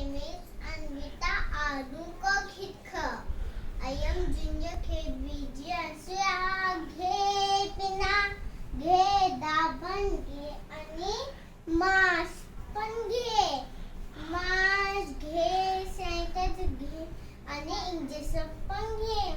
name is Anvita Arukokhitkha. I am junior KBG Asya Ghe Pina Ghe Daban Ghe Ani Mas पण घे मास घे sanitiser घे आणि injection पण घे.